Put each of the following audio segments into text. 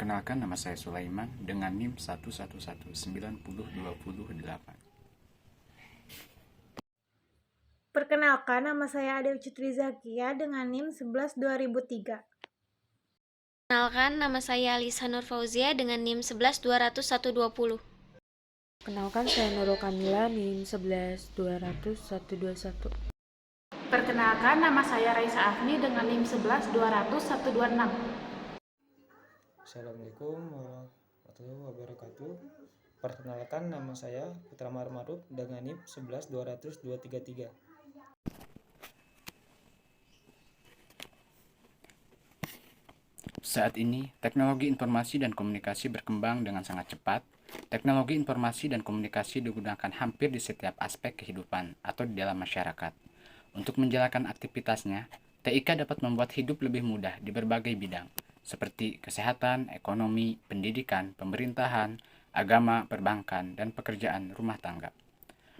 Perkenalkan, nama saya Sulaiman dengan NIM 1119028. Perkenalkan, nama saya Ade Citri Zakia dengan NIM 11-2003. Perkenalkan, nama saya Lisa Nur Fauzia dengan NIM 11-200-120. Perkenalkan, saya Nurul Kamila, NIM 11-200-121. Perkenalkan, nama saya Raisa Afni dengan NIM 11-200-126. Assalamualaikum warahmatullahi wabarakatuh. Perkenalkan, nama saya Putra Maruf dengan NIM 11-200-233. Saat ini, teknologi informasi dan komunikasi berkembang dengan sangat cepat. Teknologi informasi dan komunikasi digunakan hampir di setiap aspek kehidupan atau di dalam masyarakat. Untuk menjalankan aktivitasnya, TIK dapat membuat hidup lebih mudah di berbagai bidang, seperti kesehatan, ekonomi, pendidikan, pemerintahan, agama, perbankan, dan pekerjaan rumah tangga.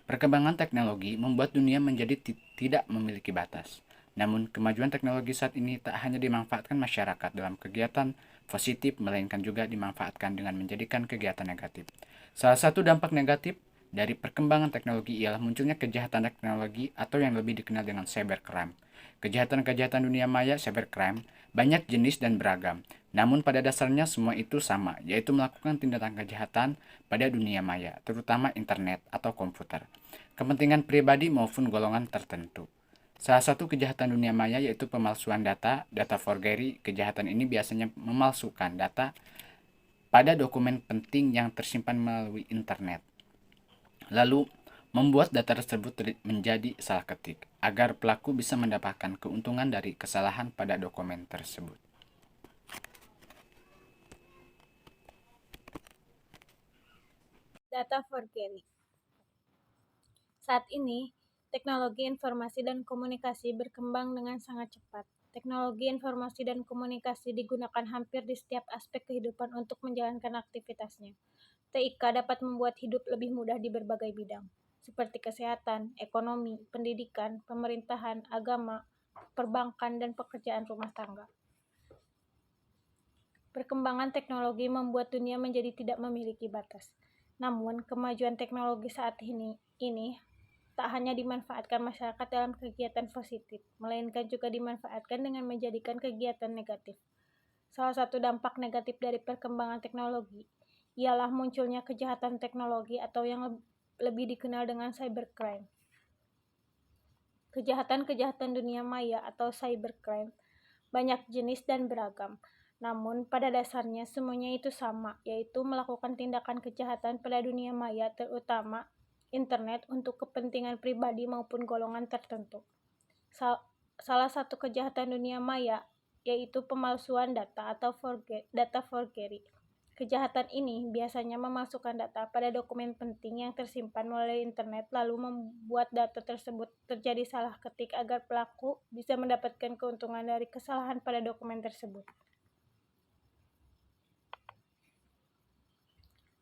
Perkembangan teknologi membuat dunia menjadi tidak memiliki batas. Namun, kemajuan teknologi saat ini tak hanya dimanfaatkan masyarakat dalam kegiatan positif, melainkan juga dimanfaatkan dengan menjadikan kegiatan negatif. Salah satu dampak negatif dari perkembangan teknologi ialah munculnya kejahatan teknologi atau yang lebih dikenal dengan cybercrime. Kejahatan-kejahatan dunia maya cybercrime banyak jenis dan beragam. Namun pada dasarnya semua itu sama, yaitu melakukan tindakan kejahatan pada dunia maya, terutama internet atau komputer, kepentingan pribadi maupun golongan tertentu. Salah satu kejahatan dunia maya yaitu pemalsuan data forgery. Kejahatan ini biasanya memalsukan data pada dokumen penting yang tersimpan melalui internet, lalu membuat data tersebut menjadi salah ketik, agar pelaku bisa mendapatkan keuntungan dari kesalahan pada dokumen tersebut. Data forgery. Saat ini, teknologi informasi dan komunikasi berkembang dengan sangat cepat. Teknologi informasi dan komunikasi digunakan hampir di setiap aspek kehidupan untuk menjalankan aktivitasnya. TIK dapat membuat hidup lebih mudah di berbagai bidang, seperti kesehatan, ekonomi, pendidikan, pemerintahan, agama, perbankan, dan pekerjaan rumah tangga. Perkembangan teknologi membuat dunia menjadi tidak memiliki batas. Namun, kemajuan teknologi saat ini tak hanya dimanfaatkan masyarakat dalam kegiatan positif, melainkan juga dimanfaatkan dengan menjadikan kegiatan negatif. Salah satu dampak negatif dari perkembangan teknologi ialah munculnya kejahatan teknologi atau yang lebih dikenal dengan cybercrime. Kejahatan-kejahatan dunia maya atau cybercrime banyak jenis dan beragam. Namun, pada dasarnya semuanya itu sama, yaitu melakukan tindakan kejahatan pada dunia maya, terutama internet, untuk kepentingan pribadi maupun golongan tertentu. Salah satu kejahatan dunia maya yaitu pemalsuan data atau data forgery. Kejahatan ini biasanya memasukkan data pada dokumen penting yang tersimpan melalui internet, lalu membuat data tersebut terjadi salah ketik agar pelaku bisa mendapatkan keuntungan dari kesalahan pada dokumen tersebut.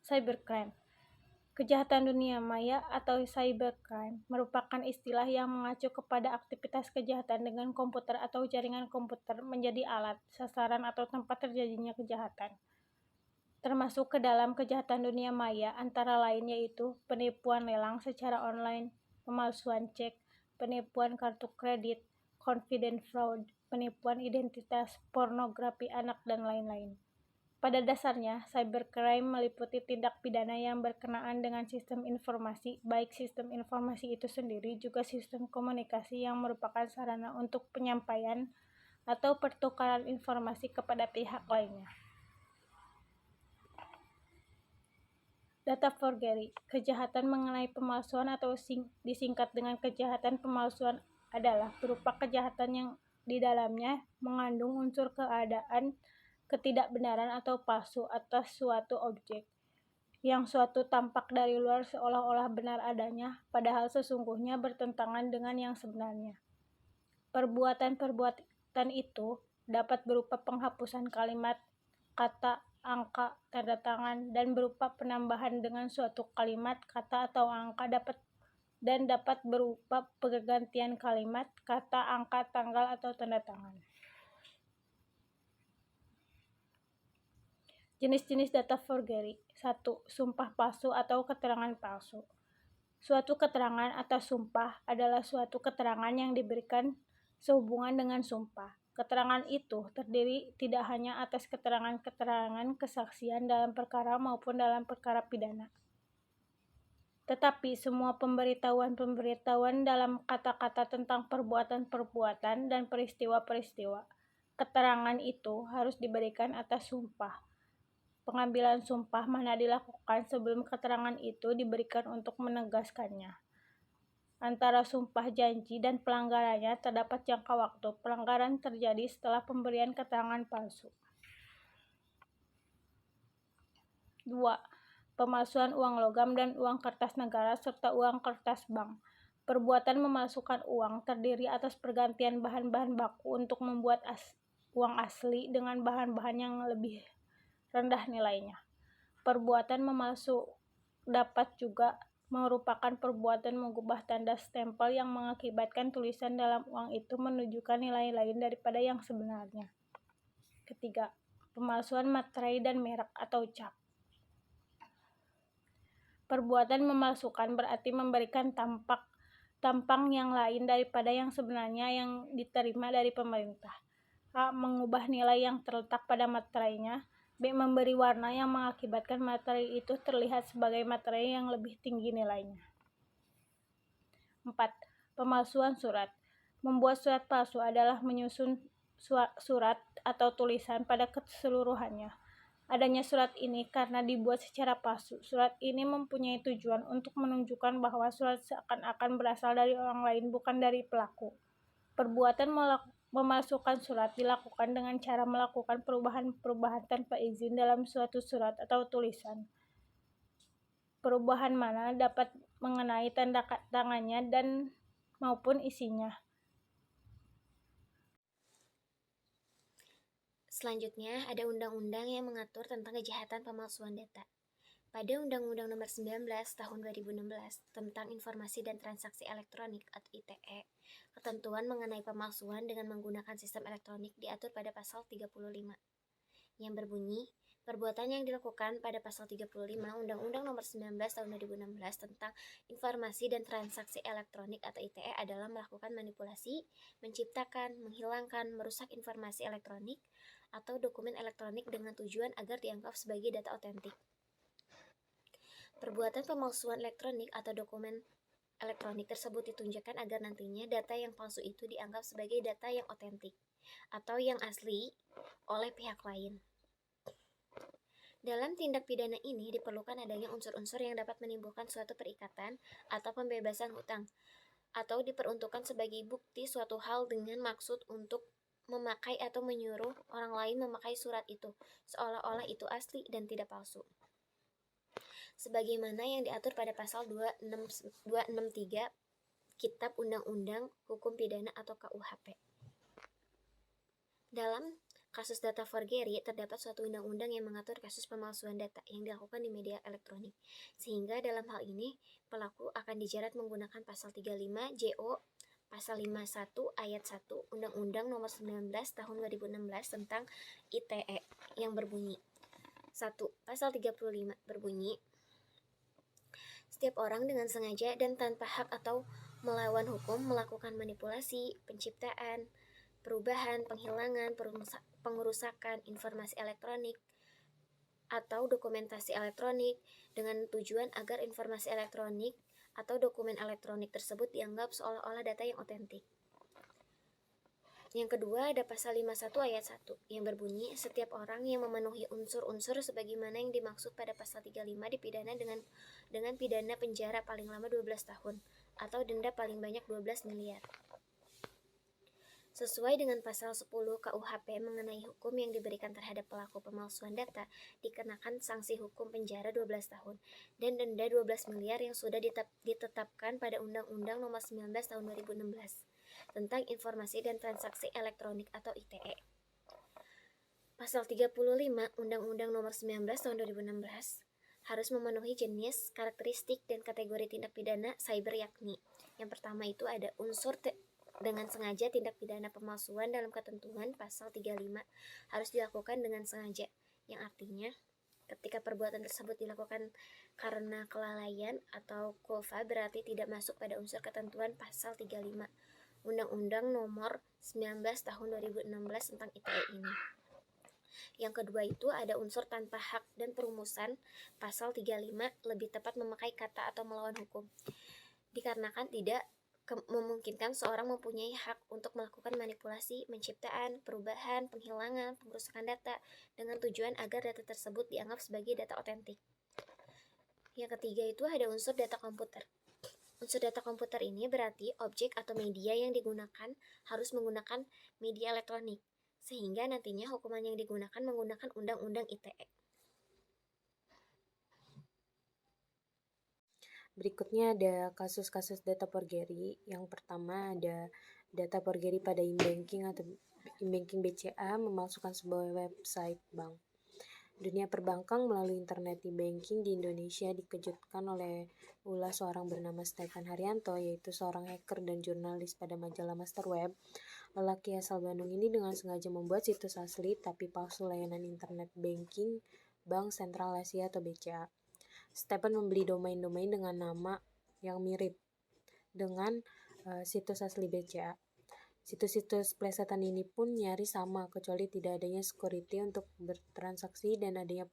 Cybercrime. Kejahatan dunia maya atau cybercrime merupakan istilah yang mengacu kepada aktivitas kejahatan dengan komputer atau jaringan komputer menjadi alat, sasaran, atau tempat terjadinya kejahatan. Termasuk ke dalam kejahatan dunia maya antara lain yaitu penipuan lelang secara online, pemalsuan cek, penipuan kartu kredit, confident fraud, penipuan identitas, pornografi anak, dan lain-lain. Pada dasarnya, cybercrime meliputi tindak pidana yang berkenaan dengan sistem informasi, baik sistem informasi itu sendiri juga sistem komunikasi yang merupakan sarana untuk penyampaian atau pertukaran informasi kepada pihak lainnya. Data forgery. Kejahatan mengenai pemalsuan atau disingkat dengan kejahatan pemalsuan adalah berupa kejahatan yang di dalamnya mengandung unsur keadaan ketidakbenaran atau palsu atas suatu objek, yang suatu tampak dari luar seolah-olah benar adanya, padahal sesungguhnya bertentangan dengan yang sebenarnya. Perbuatan-perbuatan itu dapat berupa penghapusan kalimat, kata, angka, tanda tangan, dan berupa penambahan dengan suatu kalimat, kata, atau angka, dapat berupa pergantian kalimat, kata, angka, tanggal, atau tanda tangan. Jenis-jenis data forgery. 1. Sumpah palsu atau keterangan palsu. Suatu keterangan atau sumpah adalah suatu keterangan yang diberikan sehubungan dengan sumpah. Keterangan itu terdiri tidak hanya atas keterangan-keterangan kesaksian dalam perkara maupun dalam perkara pidana, tetapi semua pemberitahuan-pemberitahuan dalam kata-kata tentang perbuatan-perbuatan dan peristiwa-peristiwa. Keterangan itu harus diberikan atas sumpah. Pengambilan sumpah mana dilakukan sebelum keterangan itu diberikan untuk menegaskannya. Antara sumpah janji dan pelanggarannya terdapat jangka waktu. Pelanggaran terjadi setelah pemberian keterangan palsu. 2. Pemalsuan uang logam dan uang kertas negara serta uang kertas bank. Perbuatan memalsukan uang terdiri atas pergantian bahan-bahan baku untuk membuat uang asli dengan bahan-bahan yang lebih rendah nilainya. Perbuatan memalsu dapat juga merupakan perbuatan mengubah tanda stempel yang mengakibatkan tulisan dalam uang itu menunjukkan nilai lain daripada yang sebenarnya. Ketiga, pemalsuan materai dan merek atau cap. Perbuatan memalsukan berarti memberikan tampang yang lain daripada yang sebenarnya yang diterima dari pemerintah. A. Mengubah nilai yang terletak pada materainya. B. Memberi warna yang mengakibatkan materai itu terlihat sebagai materai yang lebih tinggi nilainya. 4. Pemalsuan surat. Membuat surat palsu adalah menyusun surat atau tulisan pada keseluruhannya. Adanya surat ini karena dibuat secara palsu. Surat ini mempunyai tujuan untuk menunjukkan bahwa surat seakan-akan berasal dari orang lain, bukan dari pelaku. Perbuatan memalsukan surat dilakukan dengan cara melakukan perubahan-perubahan tanpa izin dalam suatu surat atau tulisan. Perubahan mana dapat mengenai tanda tangannya dan maupun isinya. Selanjutnya, ada undang-undang yang mengatur tentang kejahatan pemalsuan data. Pada Undang-Undang Nomor 19 Tahun 2016 tentang Informasi dan Transaksi Elektronik atau ITE, ketentuan mengenai pemalsuan dengan menggunakan sistem elektronik diatur pada pasal 35, yang berbunyi, perbuatan yang dilakukan pada pasal 35 Undang-Undang Nomor 19 Tahun 2016 tentang Informasi dan Transaksi Elektronik atau ITE adalah melakukan manipulasi, menciptakan, menghilangkan, merusak informasi elektronik atau dokumen elektronik dengan tujuan agar dianggap sebagai data otentik. Perbuatan pemalsuan elektronik atau dokumen elektronik tersebut ditunjukkan agar nantinya data yang palsu itu dianggap sebagai data yang otentik atau yang asli oleh pihak lain. Dalam tindak pidana ini diperlukan adanya unsur-unsur yang dapat menimbulkan suatu perikatan atau pembebasan hutang, atau diperuntukkan sebagai bukti suatu hal dengan maksud untuk memakai atau menyuruh orang lain memakai surat itu, seolah-olah itu asli dan tidak palsu. Sebagaimana yang diatur pada pasal 263 Kitab Undang-Undang Hukum Pidana atau KUHP. Dalam kasus data forgery, terdapat suatu undang-undang yang mengatur kasus pemalsuan data yang dilakukan di media elektronik, sehingga dalam hal ini pelaku akan dijerat menggunakan pasal 35 JO Pasal 51 Ayat 1 Undang-Undang Nomor 19 Tahun 2016 tentang ITE yang berbunyi 1. Pasal 35 berbunyi, setiap orang dengan sengaja dan tanpa hak atau melawan hukum melakukan manipulasi, penciptaan, perubahan, penghilangan, pengerusakan informasi elektronik atau dokumentasi elektronik dengan tujuan agar informasi elektronik atau dokumen elektronik tersebut dianggap seolah-olah data yang otentik. Yang kedua, ada pasal 51 ayat 1 yang berbunyi, setiap orang yang memenuhi unsur-unsur sebagaimana yang dimaksud pada pasal 35 dipidana dengan pidana penjara paling lama 12 tahun atau denda paling banyak 12 miliar. Sesuai dengan pasal 10 KUHP mengenai hukum yang diberikan terhadap pelaku pemalsuan data, dikenakan sanksi hukum penjara 12 tahun dan denda 12 miliar yang sudah ditetapkan pada Undang-Undang Nomor 19 Tahun 2016 tentang Informasi dan Transaksi Elektronik atau ITE. Pasal 35 Undang-Undang Nomor 19 Tahun 2016 harus memenuhi jenis, karakteristik, dan kategori tindak pidana cyber, yakni yang pertama itu ada unsur dengan sengaja. Tindak pidana pemalsuan dalam ketentuan pasal 35 harus dilakukan dengan sengaja, yang artinya Ketika perbuatan tersebut dilakukan karena kelalaian atau kulfa, berarti tidak masuk pada unsur ketentuan pasal 35 Undang-Undang Nomor 19 Tahun 2016 tentang ITE ini. Yang kedua itu ada unsur tanpa hak dan perumusan pasal 35 lebih tepat memakai kata atau melawan hukum. Dikarenakan tidak memungkinkan seorang mempunyai hak untuk melakukan manipulasi, penciptaan, perubahan, penghilangan, pengrusakan data dengan tujuan agar data tersebut dianggap sebagai data otentik. Yang ketiga itu ada unsur data komputer. Unsur data komputer ini berarti objek atau media yang digunakan harus menggunakan media elektronik, sehingga nantinya hukuman yang digunakan menggunakan Undang-Undang ITE. Berikutnya ada kasus-kasus data forgery. Yang pertama ada data forgery pada e-banking atau e-banking BCA memalsukan sebuah website bank. Dunia perbankan melalui internet e-banking di Indonesia dikejutkan oleh ulah seorang bernama Stefan Haryanto, yaitu seorang hacker dan jurnalis pada majalah Masterweb. Lelaki asal Bandung ini dengan sengaja membuat situs asli tapi palsu layanan internet banking Bank Sentral Asia atau BCA. Stefan membeli domain-domain dengan nama yang mirip dengan situs asli BCA. Situs-situs plesetan ini pun nyaris sama, kecuali tidak adanya security untuk bertransaksi dan adanya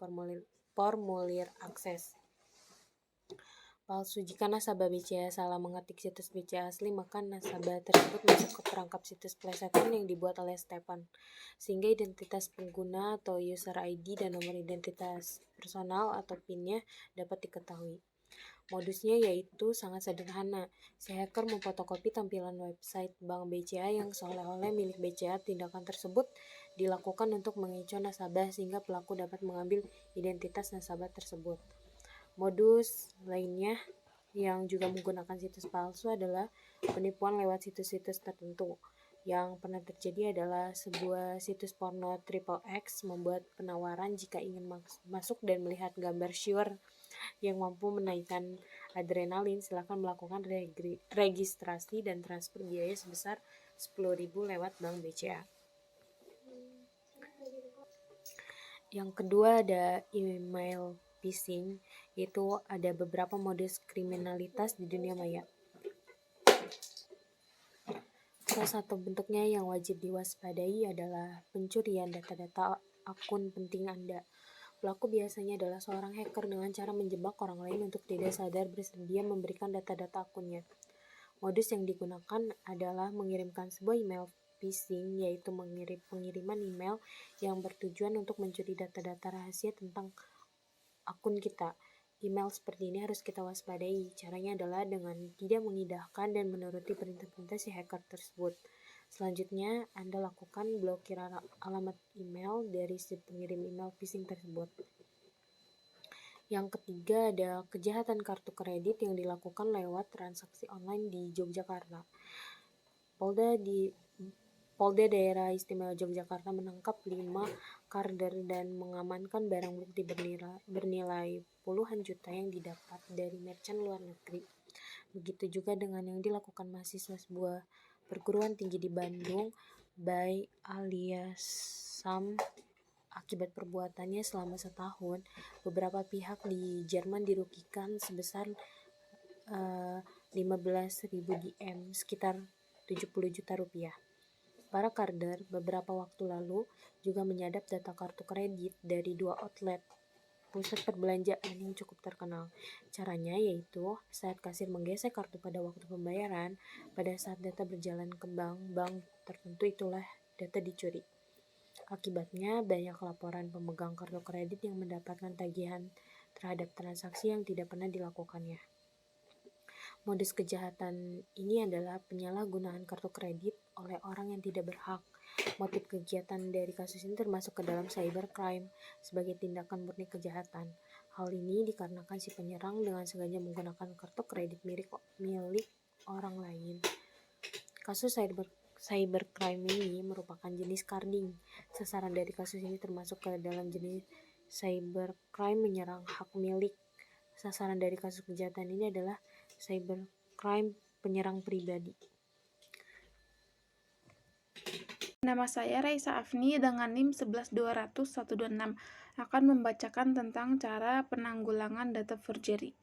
formulir akses palsu. Jika nasabah BCA salah mengetik situs BCA asli, maka nasabah tersebut masuk ke perangkap situs plesetan yang dibuat oleh Stefan, sehingga identitas pengguna atau user ID dan nomor identitas personal atau PIN-nya dapat diketahui. Modusnya yaitu sangat sederhana. Si hacker memfotokopi tampilan website bank BCA yang seolah-olah milik BCA. Tindakan tersebut dilakukan untuk mengecoh nasabah sehingga pelaku dapat mengambil identitas nasabah tersebut. Modus lainnya yang juga menggunakan situs palsu adalah penipuan lewat situs-situs tertentu. Yang pernah terjadi adalah sebuah situs porno XXX membuat penawaran jika ingin masuk dan melihat gambar sure yang mampu menaikkan adrenalin, silakan melakukan registrasi dan transfer biaya sebesar 10.000 lewat Bank BCA. Yang kedua ada email phishing, yaitu ada beberapa modus kriminalitas di dunia maya. Salah satu bentuknya yang wajib diwaspadai adalah pencurian data-data akun penting Anda. Pelaku biasanya adalah seorang hacker dengan cara menjebak orang lain untuk tidak sadar bersedia memberikan data-data akunnya. Modus yang digunakan adalah mengirimkan sebuah email phishing, yaitu pengiriman email yang bertujuan untuk mencuri data-data rahasia tentang akun kita. Email seperti ini harus kita waspadai. Caranya adalah dengan tidak mengindahkan dan menuruti perintah-perintah si hacker tersebut. Selanjutnya, Anda lakukan blokir alamat email dari si pengirim email phishing tersebut. Yang ketiga ada kejahatan kartu kredit yang dilakukan lewat transaksi online di Yogyakarta. Polda Daerah Istimewa Yogyakarta menangkap 5 karder dan mengamankan barang bukti bernilai puluhan juta yang didapat dari merchant luar negeri. Begitu juga dengan yang dilakukan mahasiswa sebuah perguruan tinggi di Bandung, Bay alias Sam. Akibat perbuatannya selama setahun, beberapa pihak di Jerman dirugikan sebesar 15.000 DM, sekitar 70 juta rupiah. Para karder beberapa waktu lalu juga menyadap data kartu kredit dari 2 outlet pusat perbelanjaan yang cukup terkenal. Caranya yaitu saat kasir menggesek kartu pada waktu pembayaran, pada saat data berjalan ke bank tertentu itulah data dicuri. Akibatnya banyak laporan pemegang kartu kredit yang mendapatkan tagihan terhadap transaksi yang tidak pernah dilakukannya. Modus kejahatan ini adalah penyalahgunaan kartu kredit oleh orang yang tidak berhak. Motif kegiatan dari kasus ini termasuk ke dalam cybercrime sebagai tindakan murni kejahatan. Hal ini dikarenakan si penyerang dengan sengaja menggunakan kartu kredit milik orang lain. Kasus cybercrime ini merupakan jenis carding. Sasaran dari kasus ini termasuk ke dalam jenis cybercrime menyerang hak milik. Sasaran dari kasus kejahatan ini adalah cybercrime penyerang pribadi. Nama saya Raisa Afni dengan NIM 11200-126. akan membacakan tentang cara penanggulangan data forgery.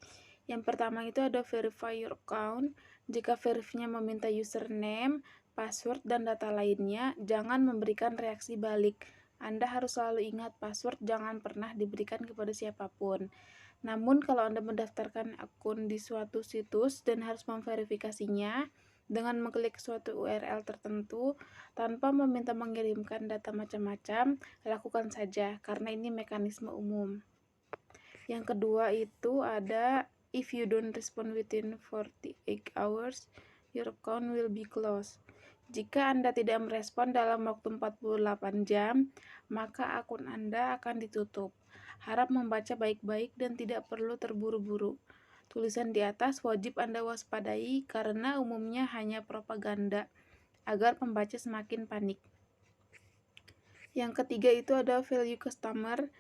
Yang pertama itu ada verify your account. Jika verifnya meminta username, password, dan data lainnya, jangan memberikan reaksi balik. Anda harus selalu ingat password jangan pernah diberikan kepada siapapun. Namun kalau Anda mendaftarkan akun di suatu situs dan harus memverifikasinya dengan mengklik suatu URL tertentu tanpa meminta mengirimkan data macam-macam, lakukan saja karena ini mekanisme umum. Yang kedua itu ada if you don't respond within 48 hours, your account will be closed. Jika Anda tidak merespon dalam waktu 48 jam, maka akun Anda akan ditutup. Harap membaca baik-baik dan tidak perlu terburu-buru. Tulisan di atas wajib Anda waspadai karena umumnya hanya propaganda agar pembaca semakin panik. Yang ketiga itu ada value customer.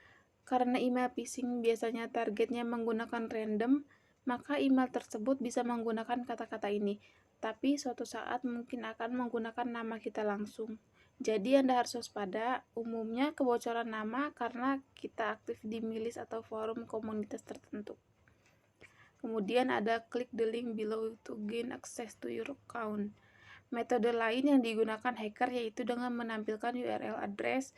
Karena email phishing biasanya targetnya menggunakan random, maka email tersebut bisa menggunakan kata-kata ini, tapi suatu saat mungkin akan menggunakan nama kita langsung. Jadi Anda harus waspada, umumnya kebocoran nama karena kita aktif di milis atau forum komunitas tertentu. Kemudian ada klik the link below to gain access to your account. Metode lain yang digunakan hacker yaitu dengan menampilkan URL address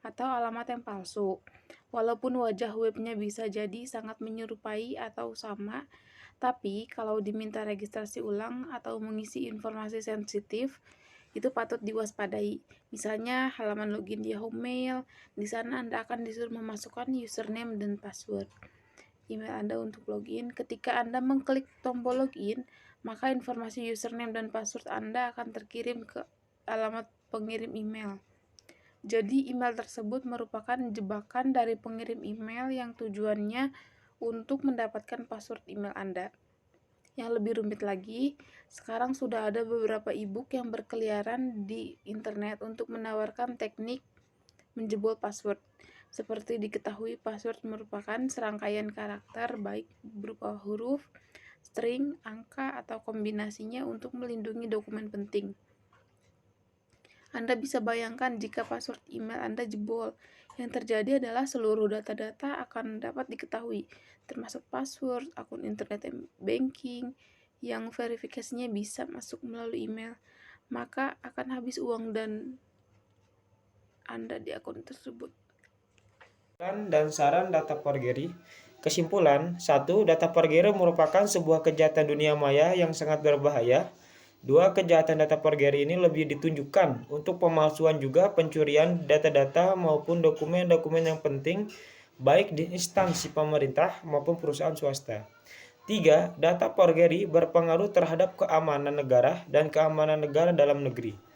atau alamat yang palsu. Walaupun wajah webnya bisa jadi sangat menyerupai atau sama, tapi kalau diminta registrasi ulang atau mengisi informasi sensitif, itu patut diwaspadai. Misalnya halaman login di Yahoo Mail, di sana Anda akan disuruh memasukkan username dan password email Anda untuk login. Ketika Anda mengklik tombol login, maka informasi username dan password Anda akan terkirim ke alamat pengirim email. Jadi email tersebut merupakan jebakan dari pengirim email yang tujuannya untuk mendapatkan password email Anda. Yang lebih rumit lagi, sekarang sudah ada beberapa e-book yang berkeliaran di internet untuk menawarkan teknik menjebol password. Seperti diketahui, password merupakan serangkaian karakter baik berupa huruf, string, angka, atau kombinasinya untuk melindungi dokumen penting. Anda bisa bayangkan jika password email Anda jebol. Yang terjadi adalah seluruh data-data akan dapat diketahui, termasuk password, akun internet banking, yang verifikasinya bisa masuk melalui email. Maka akan habis uang dan Anda di akun tersebut. Dan saran data forgery. Kesimpulan, 1. Data forgery merupakan sebuah kejahatan dunia maya yang sangat berbahaya. 2. Kejahatan data forgery ini lebih ditunjukkan untuk pemalsuan juga pencurian data-data maupun dokumen-dokumen yang penting baik di instansi pemerintah maupun perusahaan swasta. 3. Data forgery berpengaruh terhadap keamanan negara dan keamanan negara dalam negeri.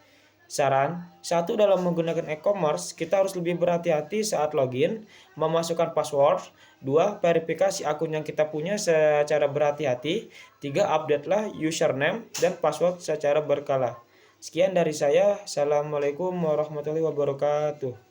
Saran, 1. Dalam menggunakan e-commerce, kita harus lebih berhati-hati saat login, memasukkan password. 2. Verifikasi akun yang kita punya secara berhati-hati. 3. Update-lah username dan password secara berkala. Sekian dari saya. Assalamualaikum warahmatullahi wabarakatuh.